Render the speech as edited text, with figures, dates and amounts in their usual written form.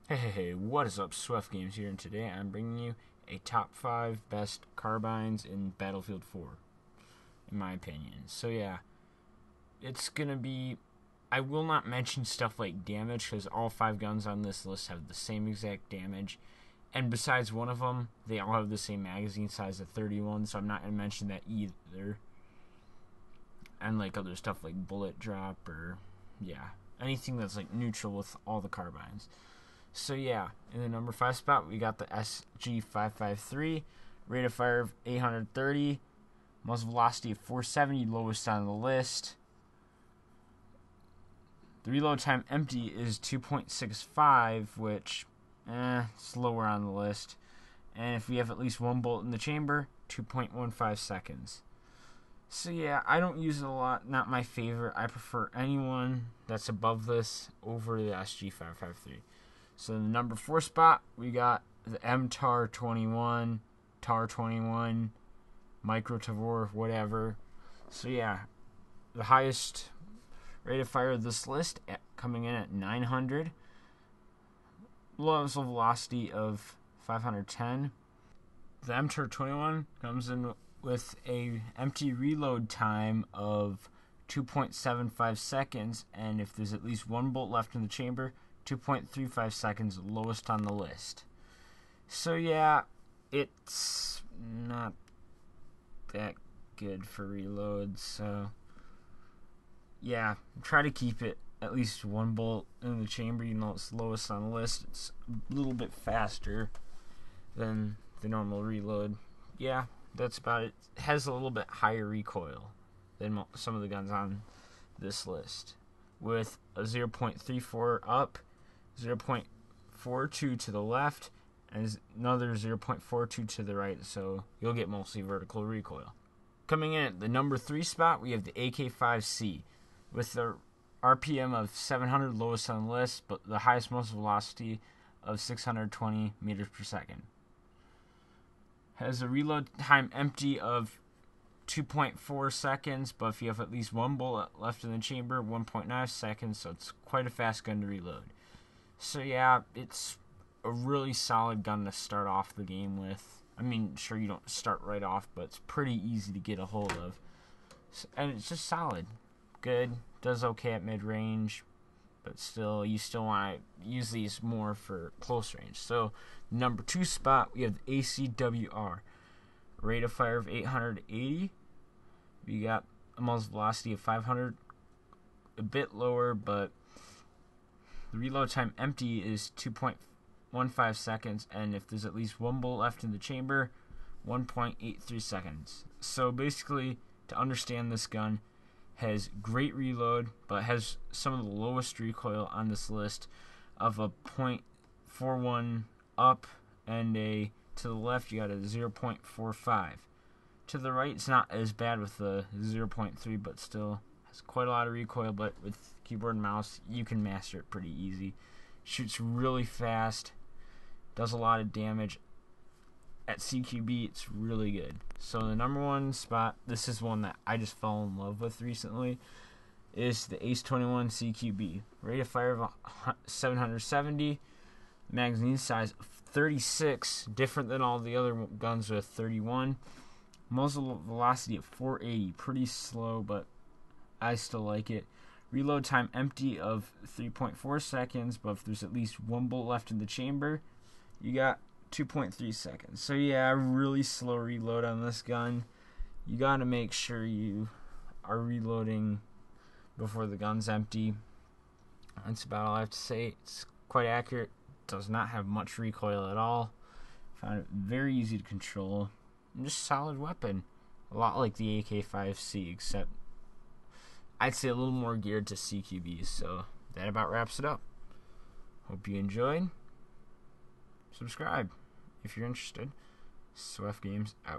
Hey, what is up? SwefGames here, and today I'm bringing you a top 5 best carbines in Battlefield 4, in my opinion. So yeah, it's gonna be... I will not mention stuff like damage, because all 5 guns on this list have the same exact damage. And besides one of them, they all have the same magazine size of 31, so I'm not going to mention that either. And like other stuff like bullet drop or, yeah, anything that's like neutral with all the carbines. So yeah, in the number 5 spot, we got the SG553, rate of fire of 830, muzzle velocity of 470, lowest on the list. The reload time empty is 2.65, which, it's lower on the list. And if we have at least one bolt in the chamber, 2.15 seconds. So yeah, I don't use it a lot, not my favorite. I prefer anyone that's above this over the SG553. So in the number 4 spot, we got the MTAR-21, TAR-21, Micro Tavor, whatever. So yeah, the highest rate of fire of this list coming in at 900. Muzzle velocity of 510. The MTAR-21 comes in with a empty reload time of 2.75 seconds, and if there's at least one bolt left in the chamber, 2.35 seconds, lowest on the list. So yeah, it's not that good for reloads, so yeah, try to keep it at least one bolt in the chamber. You know, it's lowest on the list. It's a little bit faster than the normal reload. Yeah, that's about it. It has a little bit higher recoil than some of the guns on this list, with a 0.34 up, 0.42 to the left, and another 0.42 to the right, so you'll get mostly vertical recoil. Coming in at the number 3 spot, we have the AK-5C, with the RPM of 700, lowest on the list, but the highest muzzle velocity of 620 meters per second. Has a reload time empty of 2.4 seconds, but if you have at least one bullet left in the chamber, 1.9 seconds, so it's quite a fast gun to reload. So yeah, it's a really solid gun to start off the game with. I mean, sure, you don't start right off, but it's pretty easy to get a hold of. And it's just solid. Good. Does okay at mid-range, but still, you still want to use these more for close range. So, number 2 spot, we have the ACWR. Rate of fire of 880. We got a muzzle velocity of 500. A bit lower, but the reload time empty is 2.15 seconds, and if there's at least one bolt left in the chamber, 1.83 seconds. So basically, to understand this gun, has great reload, but has some of the lowest recoil on this list of a 0.41 up, and to the left you got a 0.45. To the right it's not as bad with the 0.3, but still has quite a lot of recoil, but with keyboard and mouse you can master it pretty easy. Shoots really fast, does a lot of damage. At CQB, it's really good. So the number 1 spot, this is one that I just fell in love with recently, is the ACE-21 CQB. Rate of fire of 770, magazine size of 36, different than all the other guns with 31. Muzzle velocity of 480, pretty slow, but I still like it. Reload time empty of 3.4 seconds, but if there's at least one bolt left in the chamber, you got 2.3 seconds. So yeah, really slow reload on this gun. You gotta make sure you are reloading before the gun's empty. That's about all I have to say. It's quite accurate. Does not have much recoil at all. Found it very easy to control. And just a solid weapon. A lot like the AK-5C, except I'd say a little more geared to CQBs. So that about wraps it up. Hope you enjoyed. Subscribe if you're interested. SwefGames out.